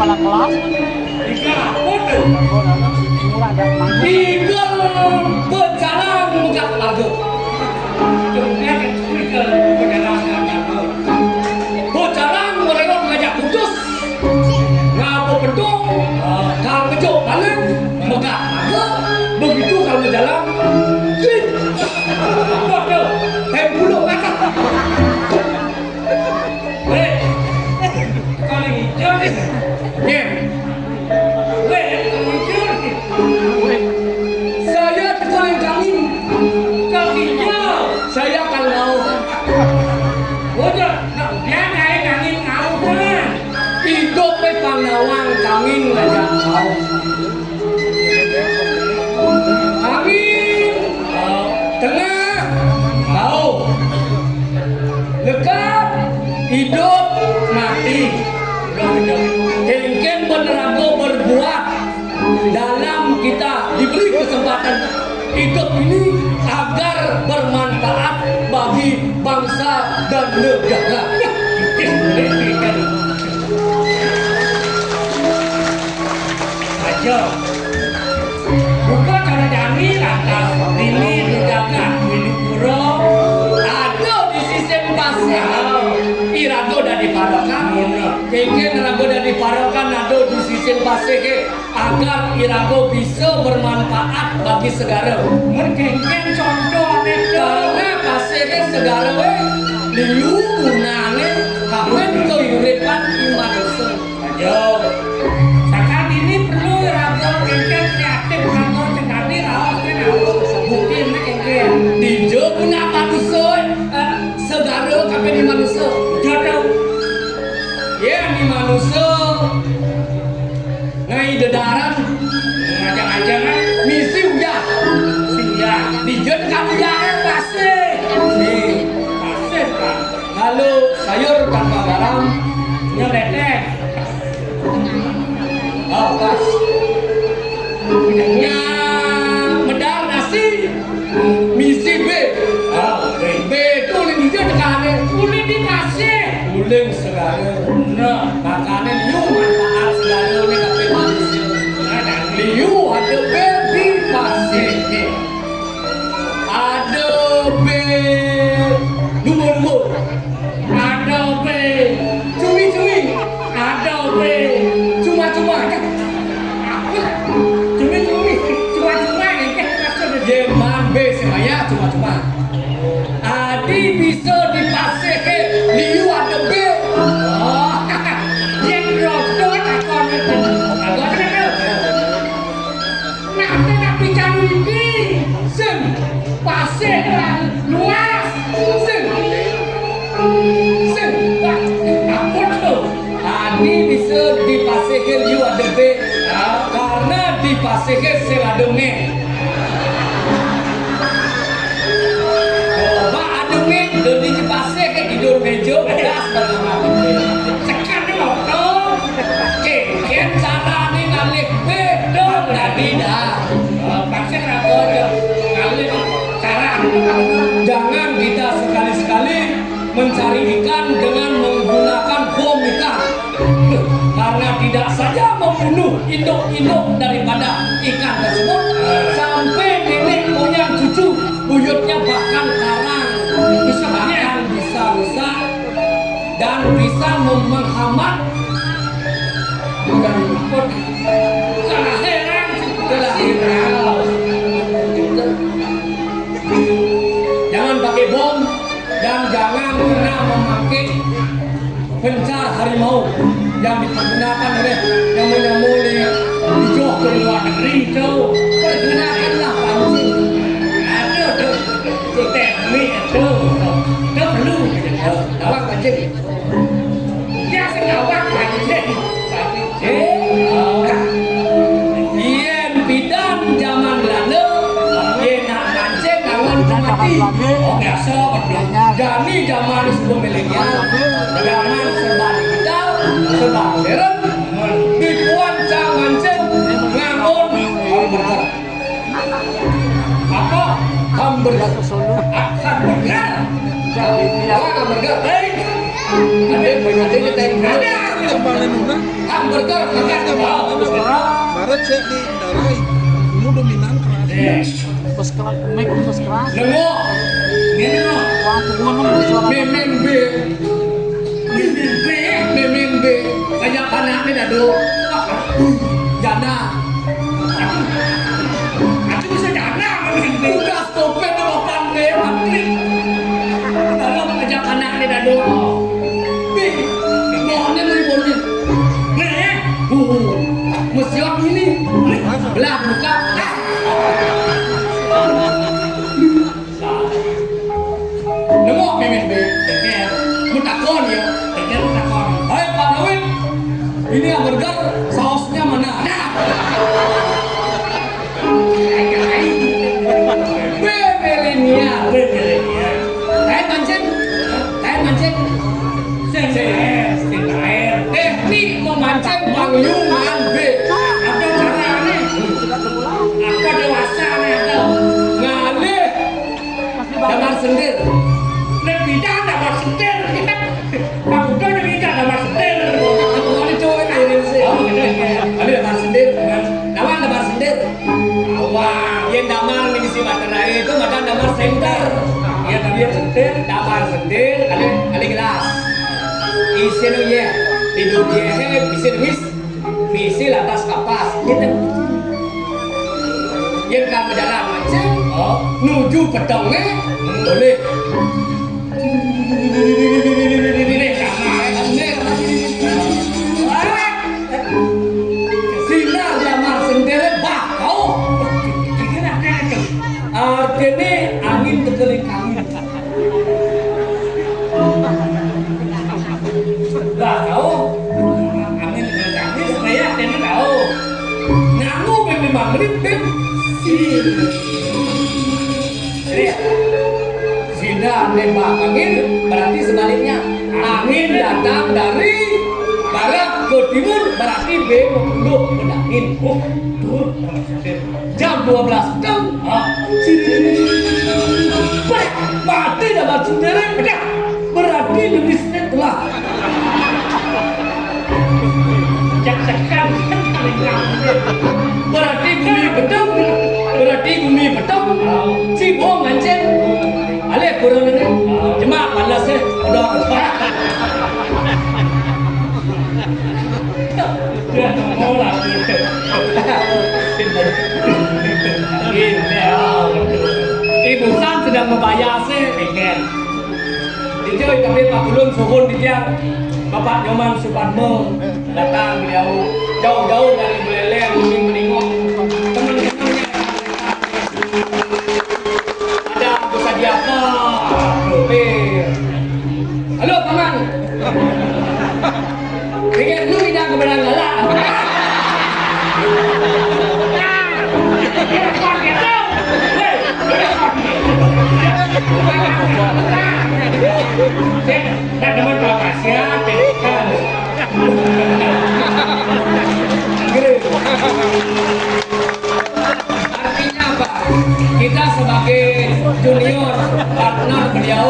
kepala kelas. Tiga berjalan muka lagu. Kemudian tiga berjalan lagu. Berjalan melewat ngajak putus. Ngapo pedung, kalau ngejok balik, muka lagu. Begitu kalau berjalan, klik. Waduh, tempuluh kakak. Kali hijau nih. Saya terkalian kangin. Kakinya saya akan laut. Udah, dia naik kangin kau kan. Hidup panawang kangin ngajak kau. Kangin, tengah, kau. Dekat, hidup, mati. Kengken benerago berbuat dalam kita diberi kesempatan hidup ini agar bermanfaat bagi bangsa dan negara. Ayo, buka cara jami lantas ini dijaga ini pura ada di sisi pasal irago dan diparokan. Kengken irago dan diparokan ada di sisi pasal agar irago bisa bermanfaat bagi segara. Mengkengken contoh karena pasirnya segara liu gunane kapan kehidupan manusia. Ayo, sekarang ini perlu irago kengken kreatif kantor cendani rawasnya bukti kengken dijo guna manusia segara kapan di manusia jodoh ya di manusia ngai dedaran ngajak-ngajangan misi udah siap dijen kamu ya pasti kan kalau sayur tanpa garam nyeledek oh pas nya medal nasi misi B B itu uling dijen tekannya uling dikasih uling segala nah makanya liu manfaat segala ini kape manusia liu ada B di pasir ada B lumur-lumur ada B cumi-cumi ada B cuma-cuma cumi-cumi cuma-cuma jeman B semuanya cuma-cuma adi bisa dipasir liu ada B yang rodo takon itu tapi kamu ini sen pasir luas sen apa tuh tadi bisa dipasir liu ada B karena dipasir seladungnya di pasir ke tidur meja gas dalam sekarang mau kengken cara ni nalik bedong tadi dah pasir aku aja nalik cara jangan kita sekali-sekali mencari ikan dengan menggunakan bom ikan karena tidak saja membunuh induk-induk daripada ikan tersebut sampai nenek moyang cucu buyutnya bahkan karang bisa rusak dan bisa menghambat dan kelahiran jangan pakai bom dan jangan pernah memakai pencar harimau yang dipergunakan oleh yang menyamuli hijau ke luar negeri itu pergunakanlah pancing ada itu teknik itu perlu awak pancing ya awak pancing yen bidan zaman lalu yen nak pancing angon mati biasa jadi zaman sebelum milenial zaman serba digital serba modern dibuat jangan mancing ngangon hamburger apa hamburger hamburger hamburger ada banyak kita ada burger makan coba. Barat cek di darai. Kamu dominan keras. Bos keras, make bos keras. Nengok. Ini no. Waktu gua nunggu suara. Mimin B. Mimin B. Kayak anak ini dado. Jana. Aku bisa jana mimin B. Udah stopet sama pandai mantri. Dalam kayak anak ini dado. B. Mohonnya meribonin. B. Museum ini. Belah buka. Nengok mimin B. Mutakon ya. Mutakon. Hai Pak Dawid. Ini hamburger sausnya mana? Bebelenia. Kayak mancing. Teknik memancing Bang Yuman B. Ada caranya. Apa dewasa nih ada? Ngalih. Damar sendir. Lebih dah damar sendir. Kamu udah jadi damar sendir. Kamu kali cowok ini sih. Kali damar sendir. Damar sendir. Awang. Yang damar nih si materai itu macam damar sendir. Yang dia sendir. Damar sendir. Kali gelas. Isi nu ya. Hidup dia bisa nulis. Visi atas kapas. Gitu. Yang kamu jalan macam. Nuju pedangnya. Boleh. Sinar damar sendiri bakau. Artinya angin tergelik angin. Bakau. Angin tergelik angin. Saya tidak tahu. Ngamu memang meripin. Sinar nembak angin berarti sebaliknya angin datang dari barat ke timur berarti B memunduk ke angin. Jam 12 jam. Mati dapat sendiri berarti lebih setelah. Berarti bumi betul. Cibong ngancen. Ale kurang ini. Cuma palasnya udah. Dia mau lah. Ibu San sedang membayar ikan. Dijauh tapi Pak Gulung suhun dia. Bapak Nyoman Suparmo datang beliau jauh-jauh dari Buleleng ingin menengok teman-temannya. Ada Abu Sadiaka, halo paman. Pikir lu tidak keberang galak. Tak teman bapak siapa? Artinya apa? Kita sebagai junior partner beliau